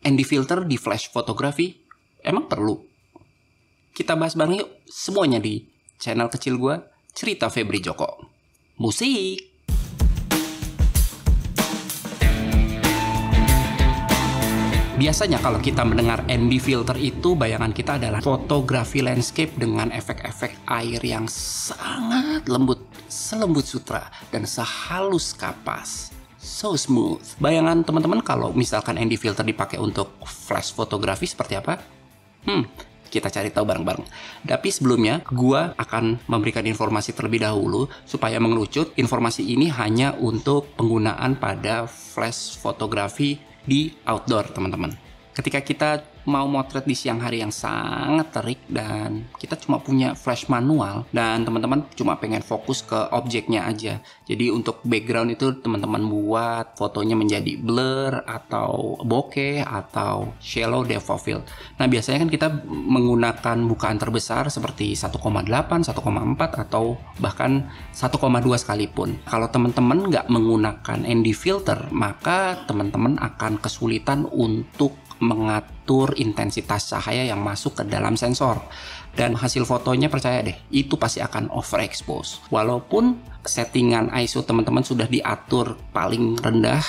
ND filter di flash fotografi emang perlu? Kita bahas bareng yuk semuanya di channel kecil gue, Cerita Febri Joko. Musik! Biasanya kalau kita mendengar ND filter itu bayangan kita adalah fotografi landscape dengan efek-efek air yang sangat lembut, selembut sutra, dan sehalus kapas. So smooth. Bayangan teman-teman kalau misalkan ND filter dipakai untuk flash fotografi seperti apa? Kita cari tahu bareng-bareng. Tapi sebelumnya, gua akan memberikan informasi terlebih dahulu supaya mengerucut. Informasi ini hanya untuk penggunaan pada flash fotografi di outdoor, teman-teman. Ketika kita mau motret di siang hari yang sangat terik dan kita cuma punya flash manual dan teman-teman cuma pengen fokus ke objeknya aja. Jadi untuk background itu teman-teman buat fotonya menjadi blur atau bokeh atau shallow depth of field. Nah, biasanya kan kita menggunakan bukaan terbesar seperti 1,8, 1,4 atau bahkan 1,2 sekalipun. Kalau teman-teman nggak menggunakan ND filter, maka teman-teman akan kesulitan untuk mengatur intensitas cahaya yang masuk ke dalam sensor, dan hasil fotonya percaya deh itu pasti akan overexpose. Walaupun settingan ISO teman-teman sudah diatur paling rendah,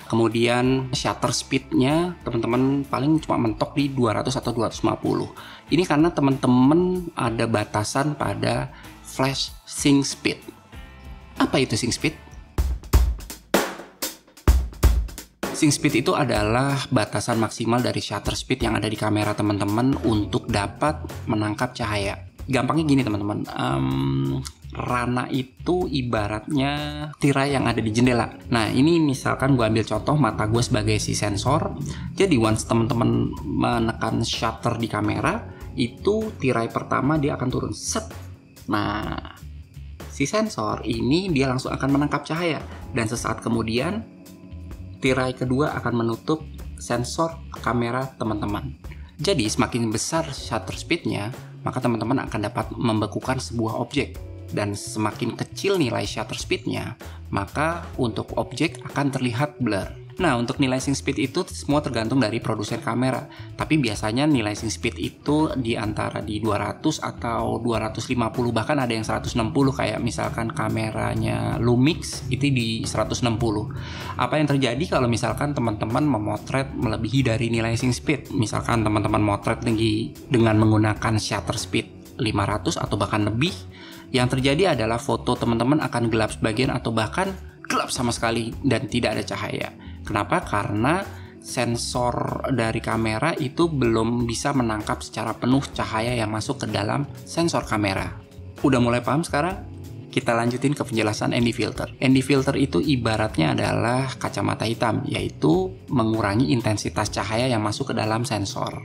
kemudian shutter speednya teman-teman paling cuma mentok di 200 atau 250. Ini karena teman-teman ada batasan pada flash sync speed. Apa itu sync speed? Sync speed itu adalah batasan maksimal dari shutter speed yang ada di kamera teman-teman untuk dapat menangkap cahaya. Gampangnya gini teman-teman, rana itu ibaratnya tirai yang ada di jendela. Nah, ini misalkan gue ambil contoh mata gue sebagai si sensor. Jadi once teman-teman menekan shutter di kamera, itu tirai pertama dia akan turun. Set. Nah, si sensor ini dia langsung akan menangkap cahaya, dan sesaat kemudian tirai kedua akan menutup sensor kamera teman-teman. Jadi semakin besar shutter speednya, maka teman-teman akan dapat membekukan sebuah objek. Dan semakin kecil nilai shutter speednya, maka untuk objek akan terlihat blur. Nah, untuk nilai sync speed itu semua tergantung dari produsen kamera. Tapi biasanya nilai sync speed itu di antara di 200 atau 250, bahkan ada yang 160 kayak misalkan kameranya Lumix itu di 160. Apa yang terjadi kalau misalkan teman-teman memotret melebihi dari nilai sync speed? Misalkan teman-teman motret dengan menggunakan shutter speed 500 atau bahkan lebih, yang terjadi adalah foto teman-teman akan gelap sebagian atau bahkan gelap sama sekali dan tidak ada cahaya. Kenapa? Karena sensor dari kamera itu belum bisa menangkap secara penuh cahaya yang masuk ke dalam sensor kamera. Udah mulai paham sekarang? Kita lanjutin ke penjelasan ND filter. ND filter itu ibaratnya adalah kacamata hitam, yaitu mengurangi intensitas cahaya yang masuk ke dalam sensor.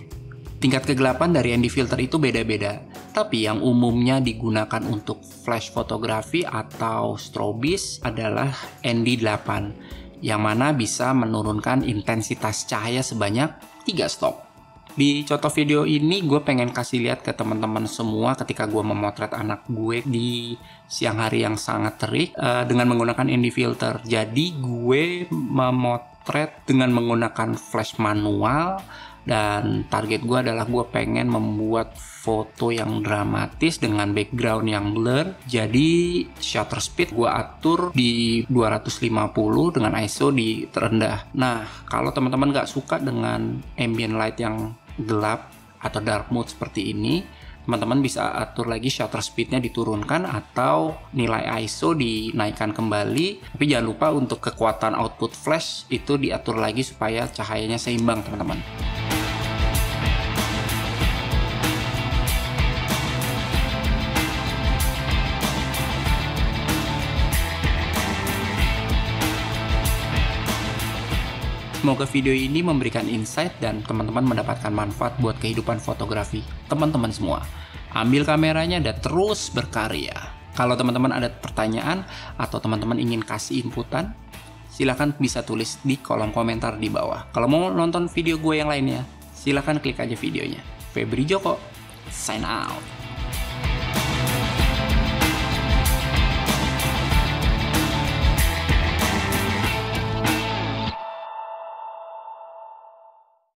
Tingkat kegelapan dari ND filter itu beda-beda, tapi yang umumnya digunakan untuk flash fotografi atau strobis adalah ND8, yang mana bisa menurunkan intensitas cahaya sebanyak 3 stop. Di contoh video ini gue pengen kasih lihat ke teman-teman semua ketika gue memotret anak gue di siang hari yang sangat terik dengan menggunakan ND filter. Jadi gue memotret dengan menggunakan flash manual, dan target gue adalah gue pengen membuat foto yang dramatis dengan background yang blur. Jadi shutter speed gue atur di 250 dengan ISO di terendah. Nah, kalau teman-teman gak suka dengan ambient light yang gelap atau dark mode seperti ini, teman-teman bisa atur lagi shutter speednya diturunkan atau nilai ISO dinaikkan kembali. Tapi jangan lupa untuk kekuatan output flash itu diatur lagi supaya cahayanya seimbang, teman-teman. Semoga video ini memberikan insight dan teman-teman mendapatkan manfaat buat kehidupan fotografi teman-teman semua. Ambil kameranya dan terus berkarya. Kalau teman-teman ada pertanyaan atau teman-teman ingin kasih inputan, silahkan bisa tulis di kolom komentar di bawah. Kalau mau nonton video gue yang lainnya, silahkan klik aja videonya. Febri Joko, sign out.